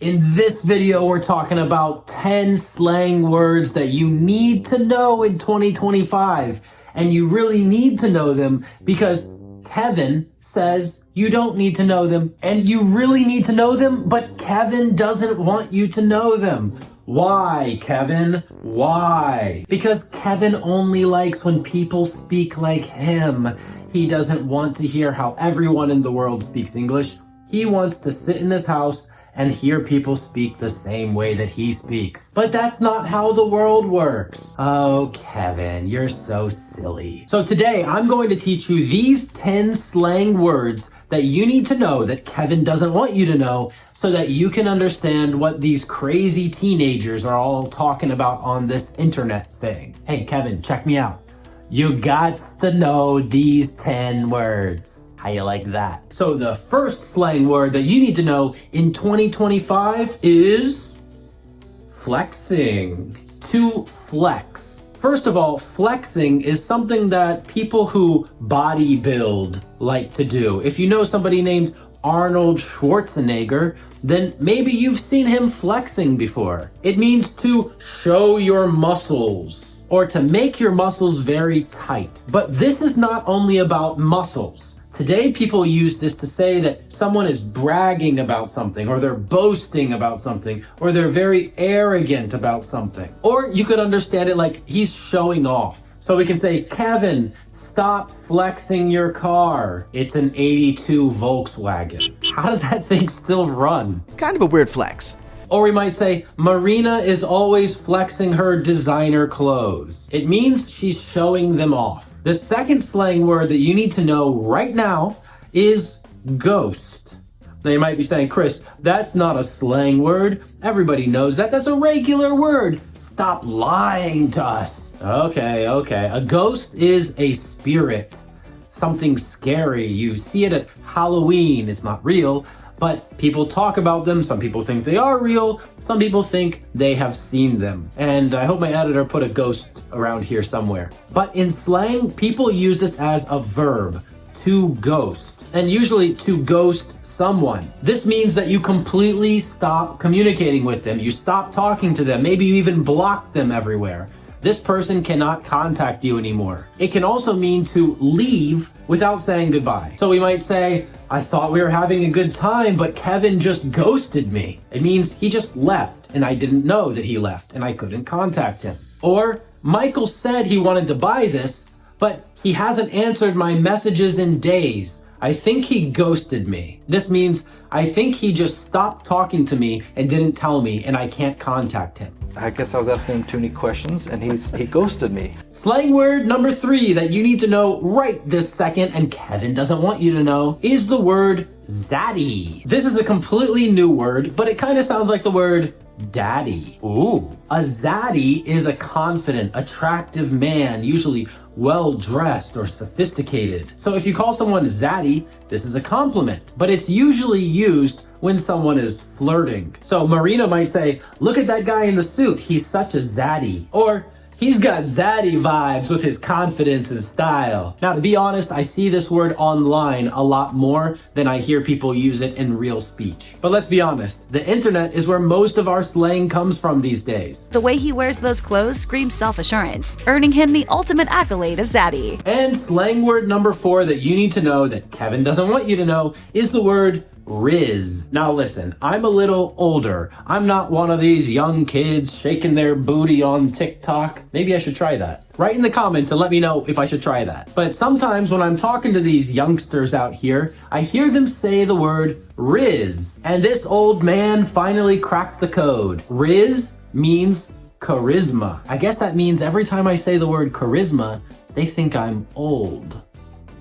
In this video, we're talking about 10 slang words that you need to know in 2025. And you really need to know them because Kevin says you don't need to know them. And you really need to know them, but Kevin doesn't want you to know them. Why, Kevin? Why? Because Kevin only likes when people speak like him. He doesn't want to hear how everyone in the world speaks English. He wants to sit in his house and hear people speak the same way that he speaks. But that's not how the world works. Oh, Kevin, you're so silly. So today, I'm going to teach you these 10 slang words that you need to know that Kevin doesn't want you to know so that you can understand what these crazy teenagers are all talking about on this internet thing. Hey, Kevin, check me out. You got to know these 10 words. How you like that? So the first slang word that you need to know in 2025 is flexing. To flex. First of all, flexing is something that people who bodybuild like to do. If you know somebody named Arnold Schwarzenegger, then maybe you've seen him flexing before. It means to show your muscles or to make your muscles very tight. But this is not only about muscles. Today, people use this to say that someone is bragging about something, or they're boasting about something, or they're very arrogant about something. Or you could understand it like he's showing off. So we can say, Kevin, stop flexing your car. It's an 82 Volkswagen. How does that thing still run? Kind of a weird flex. Or we might say, Marina is always flexing her designer clothes. It means she's showing them off. The second slang word that you need to know right now is ghost. Now you might be saying, Chris, that's not a slang word. Everybody knows that. That's a regular word. Stop lying to us. Okay. A ghost is a spirit. Something scary. You see it at Halloween. It's not real, but people talk about them. Some people think they are real. Some people think they have seen them. And I hope my editor put a ghost around here somewhere. But in slang, people use this as a verb, to ghost, and usually to ghost someone. This means that you completely stop communicating with them. You stop talking to them. Maybe you even block them everywhere. This person cannot contact you anymore. It can also mean to leave without saying goodbye. So we might say, I thought we were having a good time, but Kevin just ghosted me. It means he just left and I didn't know that he left and I couldn't contact him. Or Michael said he wanted to buy this, but he hasn't answered my messages in days. I think he ghosted me. This means I think he just stopped talking to me and didn't tell me and I can't contact him. I guess I was asking him too many questions and he ghosted me. Slang word number 3 that you need to know right this second, and Kevin doesn't want you to know, is the word zaddy. This is a completely new word, but it kind of sounds like the word daddy. Ooh. A zaddy is a confident, attractive man, usually well-dressed or sophisticated. So if you call someone zaddy, this is a compliment, but it's usually used when someone is flirting. So Marina might say, look at that guy in the suit, he's such a zaddy. Or, he's got zaddy vibes with his confidence and style. Now, to be honest, I see this word online a lot more than I hear people use it in real speech. But let's be honest, the internet is where most of our slang comes from these days. The way he wears those clothes screams self-assurance, earning him the ultimate accolade of zaddy. And slang word number 4 that you need to know that Kevin doesn't want you to know is the word rizz. Now listen, I'm a little older. I'm not one of these young kids shaking their booty on TikTok. Maybe I should try that. Write in the comments and let me know if I should try that. But sometimes when I'm talking to these youngsters out here, I hear them say the word rizz. And this old man finally cracked the code. Rizz means charisma. I guess that means every time I say the word charisma, they think I'm old.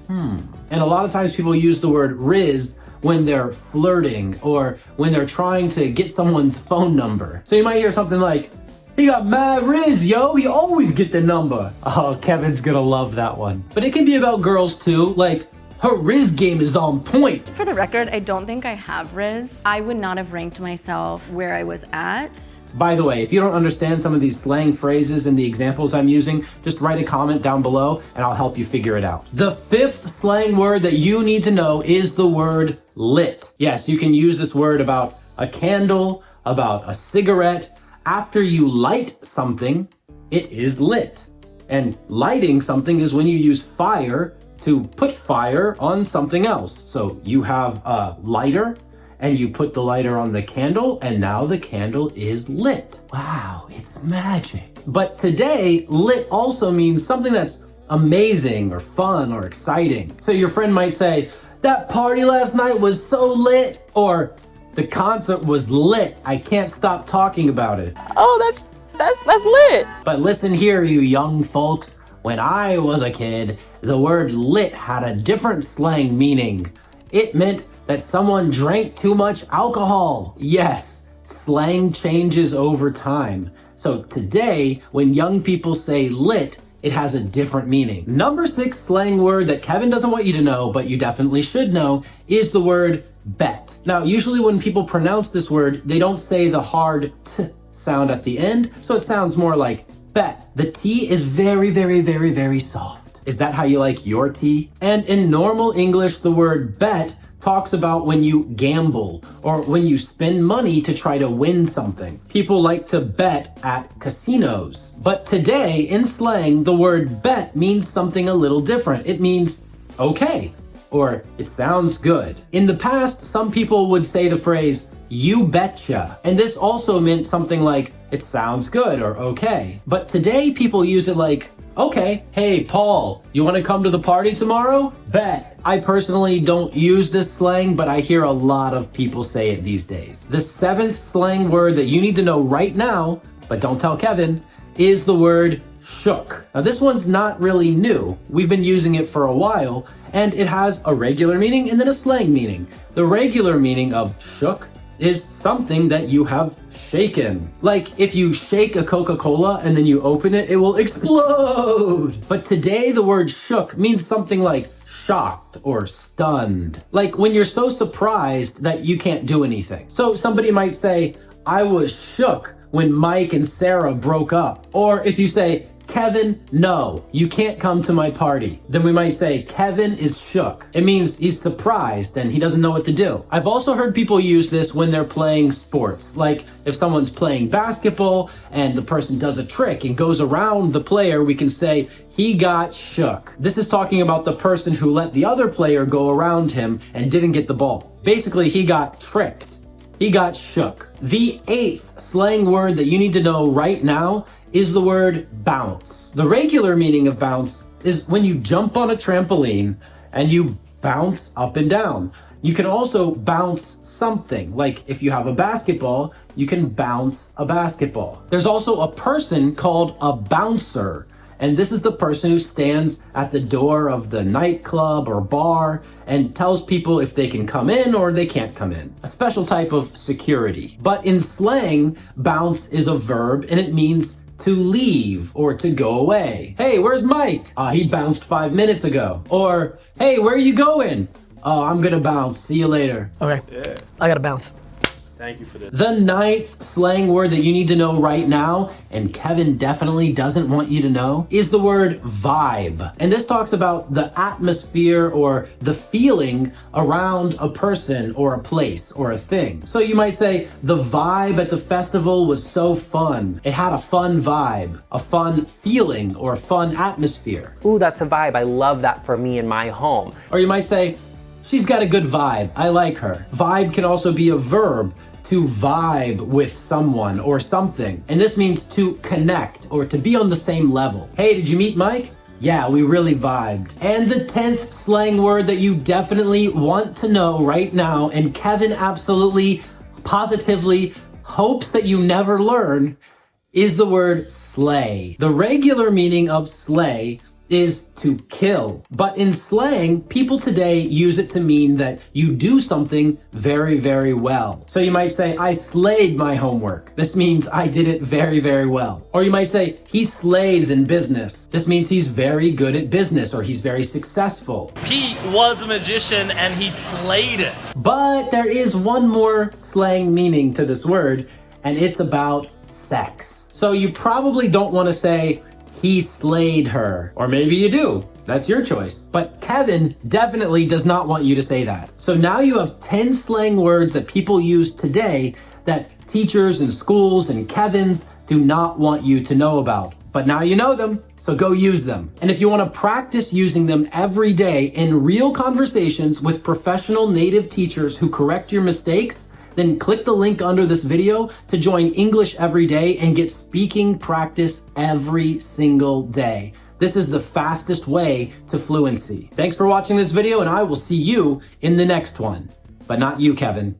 And a lot of times people use the word rizz when they're flirting or when they're trying to get someone's phone number. So you might hear something like, he got mad rizz, yo, he always get the number. Oh, Kevin's gonna love that one. But it can be about girls too, like, her rizz game is on point. For the record, I don't think I have rizz. I would not have ranked myself where I was at. By the way, if you don't understand some of these slang phrases and the examples I'm using, just write a comment down below and I'll help you figure it out. The 5th slang word that you need to know is the word lit. Yes, you can use this word about a candle, about a cigarette. After you light something, it is lit. And lighting something is when you use fire to put fire on something else. So you have a lighter and you put the lighter on the candle and now the candle is lit. Wow, it's magic. But today, lit also means something that's amazing or fun or exciting. So your friend might say, that party last night was so lit, or the concert was lit. I can't stop talking about it. Oh, that's lit. But listen here, you young folks. When I was a kid, the word lit had a different slang meaning. It meant that someone drank too much alcohol. Yes, slang changes over time. So today, when young people say lit, it has a different meaning. Number 6 slang word that Kevin doesn't want you to know, but you definitely should know, is the word bet. Now, usually when people pronounce this word, they don't say the hard t sound at the end, so it sounds more like bet. The T is very, very, very, very soft. Is that how you like your tea? And in normal English, the word bet talks about when you gamble or when you spend money to try to win something. People like to bet at casinos. But today, in slang, the word bet means something a little different. It means okay, or it sounds good. In the past, some people would say the phrase, you betcha. And this also meant something like, it sounds good or okay. But today, people use it like, okay, hey, Paul, you want to come to the party tomorrow? Bet. I personally don't use this slang, but I hear a lot of people say it these days. The 7th slang word that you need to know right now, but don't tell Kevin, is the word shook. Now, this one's not really new. We've been using it for a while, and it has a regular meaning and then a slang meaning. The regular meaning of shook is something that you have shaken. Like if you shake a Coca-Cola and then you open it, it will explode. But today the word shook means something like shocked or stunned. Like when you're so surprised that you can't do anything. So somebody might say, I was shook when Mike and Sarah broke up. Or if you say, Kevin, no, you can't come to my party. Then we might say, Kevin is shook. It means he's surprised and he doesn't know what to do. I've also heard people use this when they're playing sports. Like if someone's playing basketball and the person does a trick and goes around the player, we can say, he got shook. This is talking about the person who let the other player go around him and didn't get the ball. Basically, he got tricked. He got shook. The 8th slang word that you need to know right now is the word bounce. The regular meaning of bounce is when you jump on a trampoline and you bounce up and down. You can also bounce something. Like if you have a basketball, you can bounce a basketball. There's also a person called a bouncer. And this is the person who stands at the door of the nightclub or bar and tells people if they can come in or they can't come in. A special type of security. But in slang, bounce is a verb and it means to leave or to go away. Hey, where's Mike? He bounced 5 minutes ago. Or, hey, where are you going? Oh, I'm gonna bounce. See you later. Okay, yeah. I gotta bounce. Thank you for this. The 9th slang word that you need to know right now, and Kevin definitely doesn't want you to know, is the word vibe. And this talks about the atmosphere or the feeling around a person or a place or a thing. So you might say, the vibe at the festival was so fun. It had a fun vibe, a fun feeling or a fun atmosphere. Ooh, that's a vibe. I love that for me in my home. Or you might say, she's got a good vibe. I like her. Vibe can also be a verb, to vibe with someone or something. And this means to connect or to be on the same level. Hey, did you meet Mike? Yeah, we really vibed. And the 10th slang word that you definitely want to know right now, and Kevin absolutely, positively hopes that you never learn, is the word slay. The regular meaning of slay is to kill. But in slang, people today use it to mean that you do something very, very well. So you might say, I slayed my homework. This means I did it very, very well. Or you might say, he slays in business. This means he's very good at business or he's very successful. Pete was a magician and he slayed it. But there is one more slang meaning to this word, and it's about sex. So you probably don't want to say, he slayed her. Or maybe you do. That's your choice. But Kevin definitely does not want you to say that. So now you have 10 slang words that people use today that teachers and schools and Kevins do not want you to know about. But now you know them, so go use them. And if you want to practice using them every day in real conversations with professional native teachers who correct your mistakes, then click the link under this video to join English Every Day and get speaking practice every single day. This is the fastest way to fluency. Thanks for watching this video, and I will see you in the next one. But not you, Kevin.